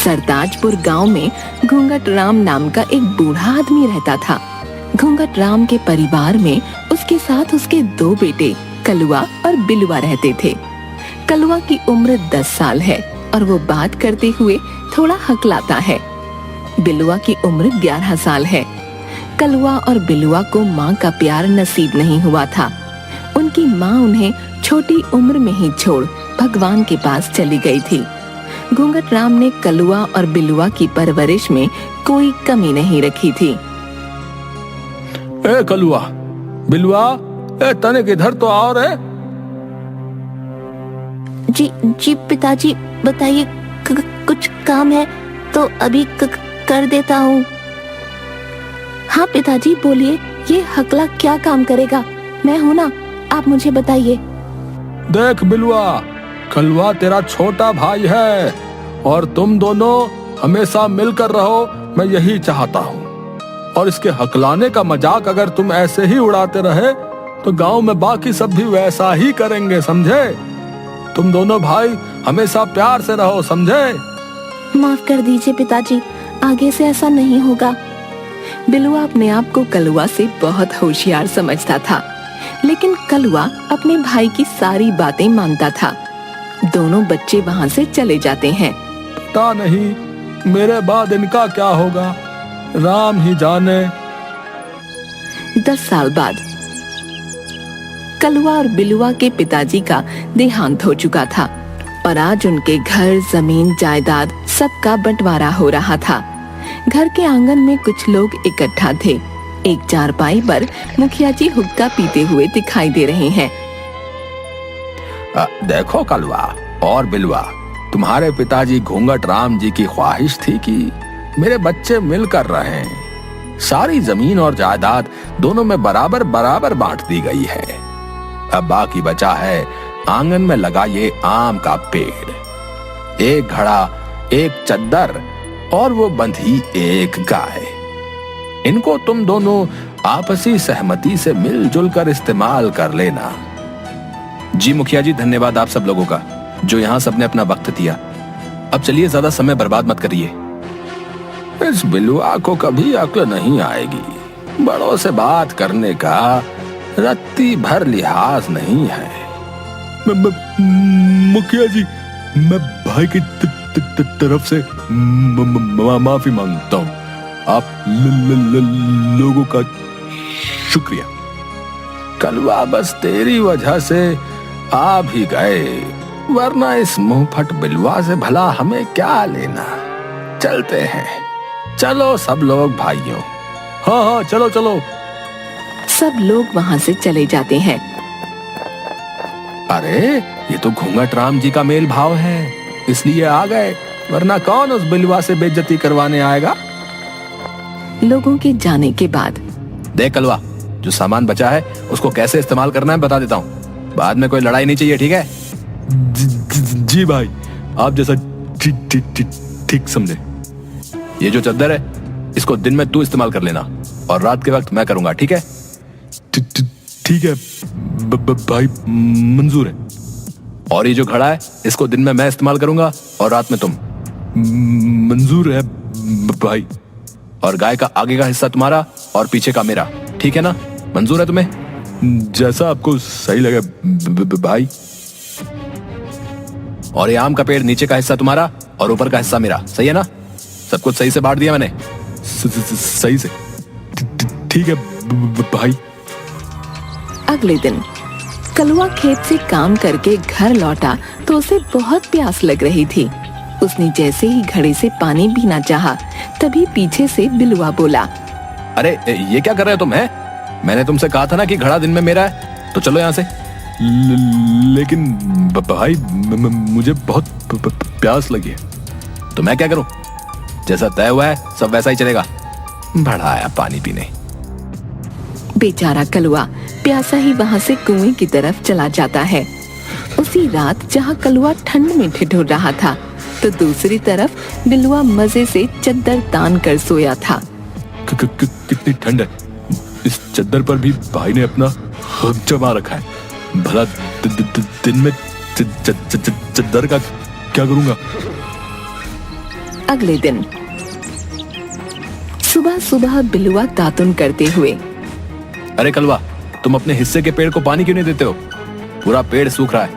सरताजपुर गांव में घूंघट राम नाम का एक बूढ़ा आदमी रहता था। घूंघट राम के परिवार में उसके साथ उसके 2 बेटे कलुआ और बिलुआ रहते थे। कलुआ की उम्र 10 साल है और वो बात करते हुए थोड़ा हकलाता है। बिलुआ की उम्र 11 साल है। कलुआ और बिलुआ को माँ का प्यार नसीब नहीं हुआ था। उनकी माँ उन्हें छोटी उम्र में ही छोड़ भगवान के पास चली गई थी। घूंघट राम ने कलुआ और बिलुआ की परवरिश में कोई कमी नहीं रखी थी। ए कलुआ, बिलुआ, तने किधर तो आ रहे? जी पिताजी, बताइए, कुछ काम है तो अभी कर देता हूँ। हाँ पिताजी बोलिए, ये हकला क्या काम करेगा? मैं हूँ ना, आप मुझे बताइए। देख बिलुआ, कलुआ तेरा छोटा भाई है और तुम दोनों हमेशा मिलकर रहो, मैं यही चाहता हूँ। और इसके हकलाने का मजाक अगर तुम ऐसे ही उड़ाते रहे तो गांव में बाकी सब भी वैसा ही करेंगे, समझे? तुम दोनों भाई हमेशा प्यार से रहो, समझे? माफ कर दीजिए पिताजी, आगे से ऐसा नहीं होगा। बिलुआ अपने आप को कलुआ से बहुत होशियार समझता था, लेकिन कलुआ अपने भाई की सारी बातें मानता था। दोनों बच्चे वहाँ से चले जाते हैं। पता नहीं मेरे बाद इनका क्या होगा, राम ही जाने। 10 साल बाद कलुआ और बिलुआ के पिताजी का देहांत हो चुका था और आज उनके घर, जमीन, जायदाद सबका बंटवारा हो रहा था। घर के आंगन में कुछ लोग इकट्ठा थे। एक चारपाई पर मुखिया जी हुक्का पीते हुए दिखाई दे रहे हैं। देखो कलुआ और बिलुआ, तुम्हारे पिताजी घूंघट राम जी की ख्वाहिश थी कि मेरे बच्चे मिलकर रहें। सारी जमीन और जायदाद दोनों में बराबर बराबर बांट दी गई है। अब बाकी बचा है आंगन में लगा ये आम का पेड़, एक घड़ा, एक चद्दर और वो बंधी एक गाय। इनको तुम दोनों आपसी सहमति से मिलजुल कर इस्तेमाल कर लेना। जी मुखिया जी, धन्यवाद आप सब लोगों का जो यहाँ सबने अपना वक्त दिया। अब चलिए, ज्यादा समय बर्बाद मत करिए। इस बिलुआ को कभी अक्ल नहीं आएगी। बड़ों से बात करने का रत्ती भर लिहाज नहीं है। मुखिया जी, मैं भाई की तरफ से माफी मांगता हूँ। आप लोगों का शुक्रिया। कलुआ, बस तेरी वजह से आ भी गए, वरना इस मुंहफट बिलुआ से भला हमें क्या लेना। चलते हैं, चलो सब लोग भाइयों। हाँ हाँ, चलो चलो। सब लोग वहाँ से चले जाते हैं। अरे ये तो घूंघट राम जी का मेल भाव है, इसलिए आ गए, वरना कौन उस बिलुआ से बेइज्जती करवाने आएगा। लोगों के जाने के बाद देख कलुआ, जो सामान बचा है उसको कैसे इस्तेमाल करना है बता देता हूँ। बाद में कोई लड़ाई नहीं चाहिए, ठीक है? जी भाई, आप जैसा ठीक समझे। ये जो चद्दर है इसको दिन में तू इस्तेमाल कर लेना और रात के वक्त मैं करूंगा, ठीक है? ठीक है भाई, मंजूर है। और ये जो घड़ा है इसको दिन में मैं इस्तेमाल करूंगा और रात में तुम। मंजूर है भाई। और गाय का आगे का हिस्सा तुम्हारा और पीछे का मेरा, ठीक है ना? मंजूर है तुम्हें? जैसा आपको सही लगे भाई। और ये आम का पेड़, नीचे का हिस्सा तुम्हारा और ऊपर का हिस्सा मेरा, सही है ना? सब कुछ सही से बांट दिया मैंने? सही से। ठीक है भाई। अगले दिन कलुआ खेत से काम करके घर लौटा तो उसे बहुत प्यास लग रही थी। उसने जैसे ही घड़े से पानी पीना चाहा, तभी पीछे से बिलुआ बोला, अरे ये क्या कर रहे हो तुम? है, मैंने तुमसे कहा था ना कि घड़ा दिन में मेरा है, तो चलो यहाँ से। लेकिन भाई, मुझे बहुत प्यास लगी है। तो मैं क्या करूं? जैसा तय हुआ है सब वैसा ही चलेगा। बड़ा आया पानी पीने। बेचारा कलुआ प्यासा ही वहाँ से कुएं की तरफ चला जाता है। उसी रात जहाँ कलुआ ठंड में ठिठुर रहा था, तो दूसरी तरफ बिलुआ मजे से चद्दर तान कर सोया था। कितनी ठंड है, इस चद्दर पर भी भाई ने अपना हक जमा रखा है। भला दिन में चद्दर का क्या करूंगा? अगले दिन सुबह सुबह बिलुआ दातुन करते हुए, अरे कलवा, तुम अपने हिस्से के पेड़ को पानी क्यों नहीं देते हो? पूरा पेड़ सूख रहा है।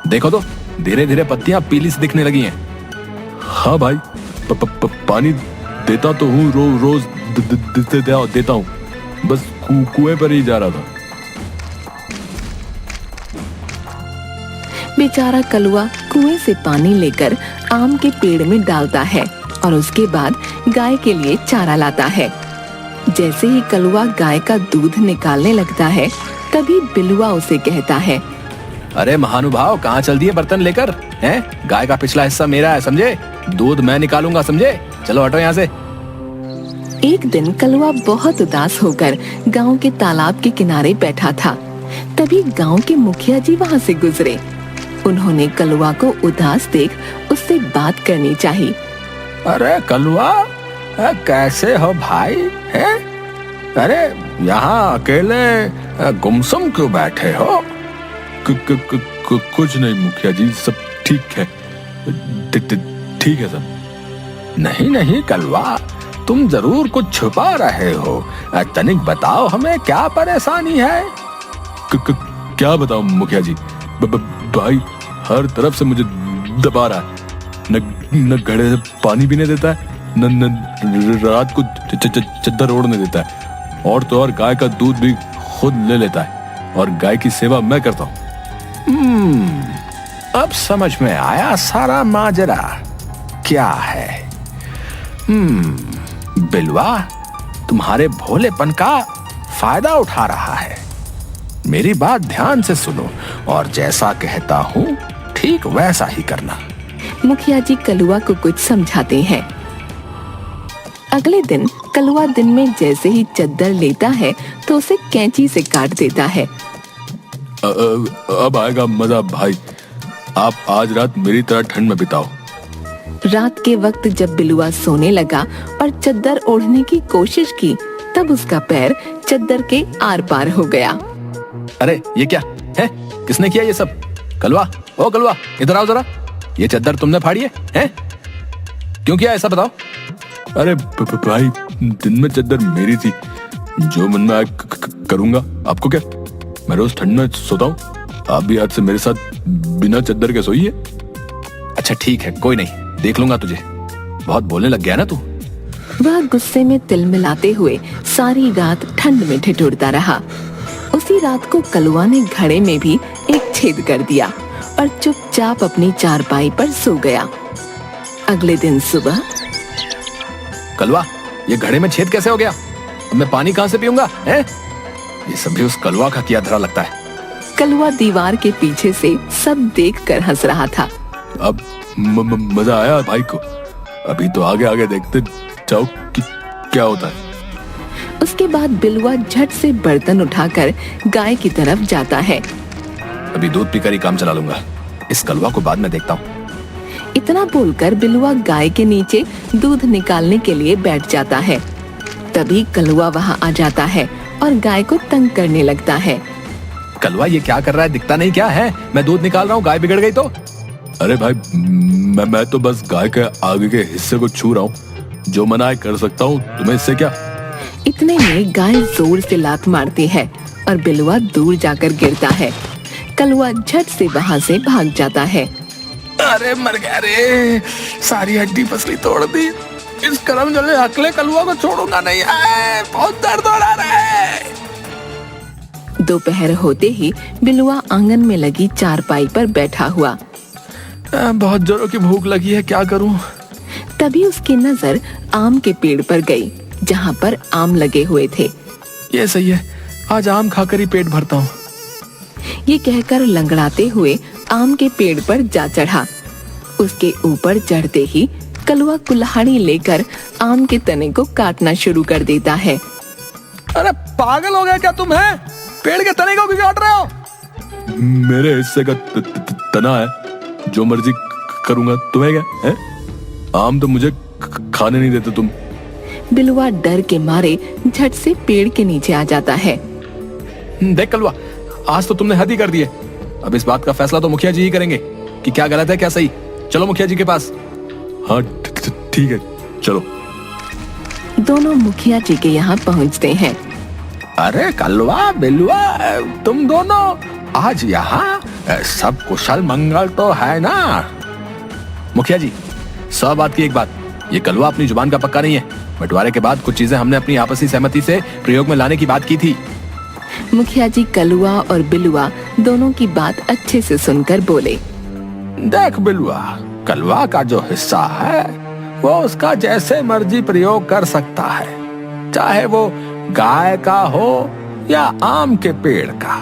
देखो तो धीरे धीरे पत्तियां पीली सी दिखने लगी हैं। हाँ भाई, पानी देता तो हूँ, रोज देता हूँ, बस कुएं पर ही जा रहा था। बेचारा कलुआ कुएं से पानी लेकर आम के पेड़ में डालता है और उसके बाद गाय के लिए चारा लाता है। जैसे ही कलुआ गाय का दूध निकालने लगता है, तभी बिलुआ उसे कहता है, अरे महानुभाव, कहाँ चल दिए बर्तन लेकर? हैं? गाय का पिछला हिस्सा मेरा है, समझे? दूध मैं निकालूंगा, समझे? चलो हटो यहाँ से। एक दिन कलुआ बहुत उदास होकर गांव के तालाब के किनारे बैठा था। तभी गांव के मुखिया जी वहां से गुजरे। उन्होंने कलुआ को उदास देख उससे बात करनी चाहिए। अरे कलुआ, कैसे हो भाई? हैं? अरे यहाँ अकेले गुमसुम क्यों बैठे हो? कुछ नहीं मुखिया जी, सब ठीक है। ठीक है सब। नहीं नहीं कलुआ, तुम जरूर कुछ छुपा रहे हो। तनिक बताओ हमें, क्या परेशानी है? क्या बताऊं मुखिया जी, भाई हर तरफ से मुझे दबा रहा है। न घड़े से पानी पीने देता है, न रात को चद्दर ओढ़ने देता है, और तो और गाय का दूध भी खुद ले लेता है, और गाय की सेवा मैं करता हूँ। अब समझ में आया सारा माजरा क्या है। बिलवा तुम्हारे भोलेपन का फायदा उठा रहा है। मेरी बात ध्यान से सुनो और जैसा कहता हूँ ठीक वैसा ही करना। मुखिया जी कलुआ को कुछ समझाते हैं। अगले दिन कलुआ दिन में जैसे ही चद्दर लेता है तो उसे कैंची से काट देता है। अब आएगा मजा भाई, आप आज रात मेरी तरह ठंड में बिताओ। रात के वक्त जब बिलुआ सोने लगा और चद्दर ओढ़ने की कोशिश की, तब उसका पैर चद्दर के आर पार हो गया। अरे ये क्या है? किसने किया ये सब? कलवा, ओ कलवा, इधर आओ जरा। ये चद्दर तुमने फाड़ी है? क्यों किया ऐसा, बताओ? अरे भाई, दिन में चद्दर मेरी थी, जो मन में आए करूंगा। आपको क्या, मैं रोज ठंड में सोता हूँ, आप भी आज से मेरे साथ बिना चद्दर के सोइए। अच्छा ठीक है, कोई नहीं, देख लूंगा तुझे। बहुत बोलने लग गया ना तू। वह गुस्से में तिलमिलाते हुए सारी रात ठंड में ठिठुरता रहा। उसी रात को कलुआ ने घड़े में भी एक छेद कर दिया और चुपचाप अपनी चारपाई पर सो गया। अगले दिन सुबह, कलवा, ये घड़े में छेद कैसे हो गया? अब मैं पानी कहाँ से पीऊंगा? हैं? ये सब भी उस कलवा का किया धरा लगता है। कलुआ दीवार के पीछे से सब देखकर हंस रहा था। अब मजा आया भाई को। अभी तो आगे आगे देखते जाओ कि क्या होता है। उसके बाद बिलुआ झट से बर्तन उठाकर गाय की तरफ जाता है। अभी दूध पीकर ही काम चला लूंगा, इस कलवा को बाद में देखता हूँ। इतना बोलकर बिलुआ गाय के नीचे दूध निकालने के लिए बैठ जाता है। तभी कलुआ वहाँ आ जाता है और गाय को तंग करने लगता है। कलवा, ये क्या कर रहा है? दिखता नहीं क्या है? मैं दूध निकाल रहा हूँ, गाय बिगड़ गई तो? अरे भाई, मैं तो बस गाय के आगे के हिस्से को छू रहा हूँ, जो मना है कर सकता हूँ, तुम्हें इससे क्या? इतने में गाय जोर से लात मारती है और बिलुआ दूर जाकर गिरता है। कलुआ झट से वहाँ से भाग जाता है। अरे मर गया रे, सारी हड्डी पसली तोड़ दी। इस करम जले हकले कलुआ को छोड़ूंगा नहीं। बहुत दर्द हो रहा है। दोपहर होते ही बिलुआ आंगन में लगी चारपाई पर बैठा हुआ। बहुत जोरों की भूख लगी है, क्या करूं? तभी उसकी नजर आम के पेड़ पर गई, जहाँ पर आम लगे हुए थे। ये सही है, आज आम खाकर ही पेट भरता हूँ। ये कहकर लंगड़ाते हुए आम के पेड़ पर जा चढ़ा। उसके ऊपर चढ़ते ही कलुआ कुल्हाड़ी लेकर आम के तने को काटना शुरू कर देता है। अरे पागल हो गया क्या तुम? है पेड़ के तने को क्यों काट रहे हो? मेरे हिस्से का तना है, जो मर्जी करूंगा, तुम्हें क्या है? आम तो मुझे खाने नहीं देते तुम। बिलुआ डर के मारे झट से पेड़ के नीचे आ जाता है। देख कलवा, आज तो तुमने हद ही कर दी है। अब इस बात का फैसला तो मुखिया जी ही करेंगे कि क्या गलत है क्या सही। चलो मुखिया जी के पास। हाँ ठीक है, चलो। दोनों मुखिया जी के यहाँ पहुँचते हैं। अरे कलवा बिलवा, तुम दोनों आज यहाँ, सब कुशल मंगल तो है ना? मुखिया जी, 100 बात की एक बात, ये कलवा अपनी जुबान का पक्का नहीं है। बंटवारे के बाद कुछ चीजें हमने अपनी आपसी सहमति से प्रयोग में लाने की बात की थी। मुखिया जी कलुआ और बिलुआ दोनों की बात अच्छे से सुनकर बोले। देख बिलवा, कलवा का जो हिस्सा है वो उसका जैसे मर्जी प्रयोग कर सकता है, चाहे वो गाय का हो या आम के पेड़ का।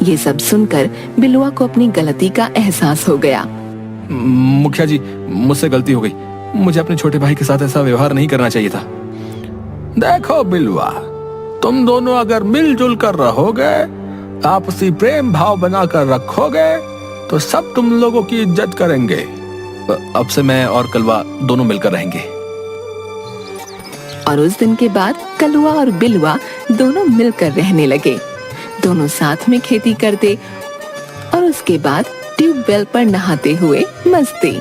ये सब सुनकर बिलुआ को अपनी गलती का एहसास हो गया। मुखिया जी, मुझसे गलती हो गई। मुझे अपने छोटे भाई के साथ ऐसा व्यवहार नहीं करना चाहिए था। देखो बिलवा, तुम दोनों अगर मिलजुल कर रहोगे, आपसी प्रेम भाव बनाकर रखोगे, तो सब तुम लोगों की इज्जत करेंगे। अब से मैं और कलवा दोनों मिलकर रहेंगे। और उस दिन के बाद कलुआ और बिलुआ दोनों मिलकर रहने लगे। दोनों साथ में खेती करते और उसके बाद ट्यूबवेल पर नहाते हुए मस्ती।